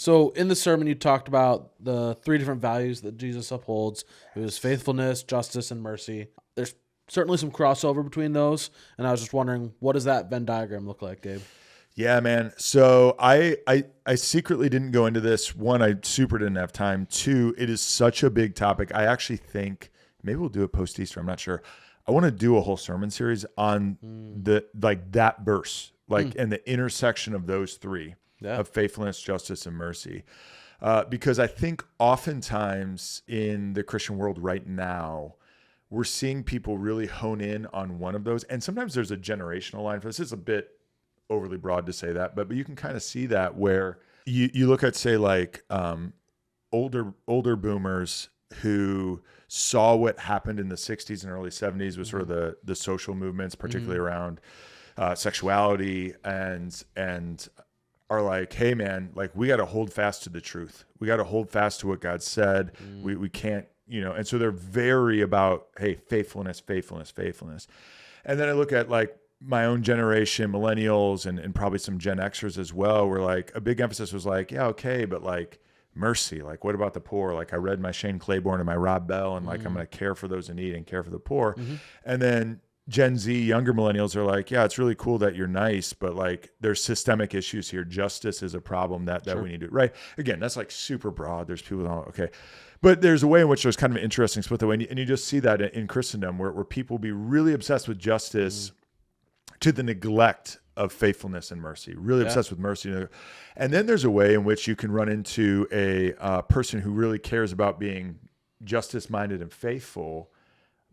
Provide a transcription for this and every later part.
So in the sermon, you talked about the three different values that Jesus upholds. It was faithfulness, justice, and mercy. There's certainly some crossover between those. And I was just wondering, what does that Venn diagram look like, Gabe? Yeah, man. So I secretly didn't go into this. One, I super didn't have time. Two, it is such a big topic. I actually think maybe we'll do it post-Easter. I'm not sure. I want to do a whole sermon series on that verse, and the intersection of those three of faithfulness, justice, and mercy. Because I think oftentimes in the Christian world right now, we're seeing people really hone in on one of those. And sometimes there's a generational line for this. It's a bit overly broad to say that, but you can kind of see that where you look at, say, like older boomers who saw what happened in the 60s and early 70s with sort of the social movements, particularly around sexuality, and are like, hey man, like we got to hold fast to the truth. We got to hold fast to what God said. We can't, and so they're very about, hey, faithfulness. And then I look at like my own generation, millennials, and probably some Gen Xers as well, where like a big emphasis was like, yeah, okay, but like mercy, like what about the poor? Like I read my Shane Claiborne and my Rob Bell, and like I'm going to care for those in need and care for the poor. And then Gen Z, younger millennials are like, yeah, it's really cool that you're nice, but like there's systemic issues here. Justice is a problem that we need to, right? Again, that's like super broad. There's people that, okay. But there's a way in which there's kind of an interesting split, and you just see that in Christendom where people be really obsessed with justice to the neglect of faithfulness and mercy, really obsessed with mercy. And then there's a way in which you can run into a person who really cares about being justice-minded and faithful,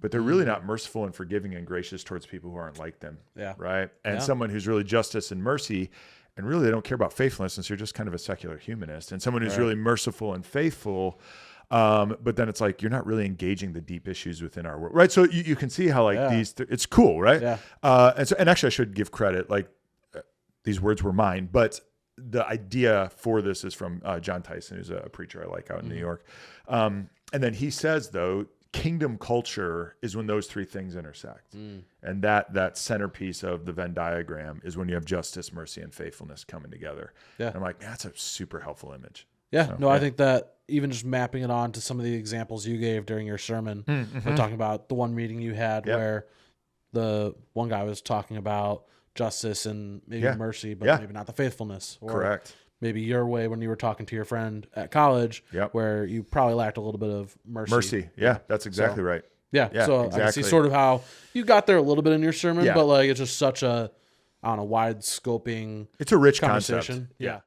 but they're really not merciful and forgiving and gracious towards people who aren't like them. Yeah. Right. And someone who's really justice and mercy, and really they don't care about faithfulness, since you're just kind of a secular humanist. And someone who's really merciful and faithful, but then it's like you're not really engaging the deep issues within our world, right? So you can see how like it's cool, right? Yeah. And actually, I should give credit. Like these words were mine, but the idea for this is from Jon Tyson, who's a preacher I like out in New York. And then he says, though, kingdom culture is when those three things intersect, and that centerpiece of the Venn diagram is when you have justice, mercy, and faithfulness coming together. Yeah, and I'm like, that's a super helpful image. Yeah, so, I think that even just mapping it on to some of the examples you gave during your sermon, we're talking about the one meeting you had where the one guy was talking about justice and maybe mercy, but maybe not the faithfulness. Or correct. Maybe your way when you were talking to your friend at college, where you probably lacked a little bit of mercy. Yeah, that's exactly right. Yeah, so exactly. I can see sort of how you got there a little bit in your sermon, but like it's just such a, I don't know, wide scoping. It's a rich conversation. Concept. Yeah.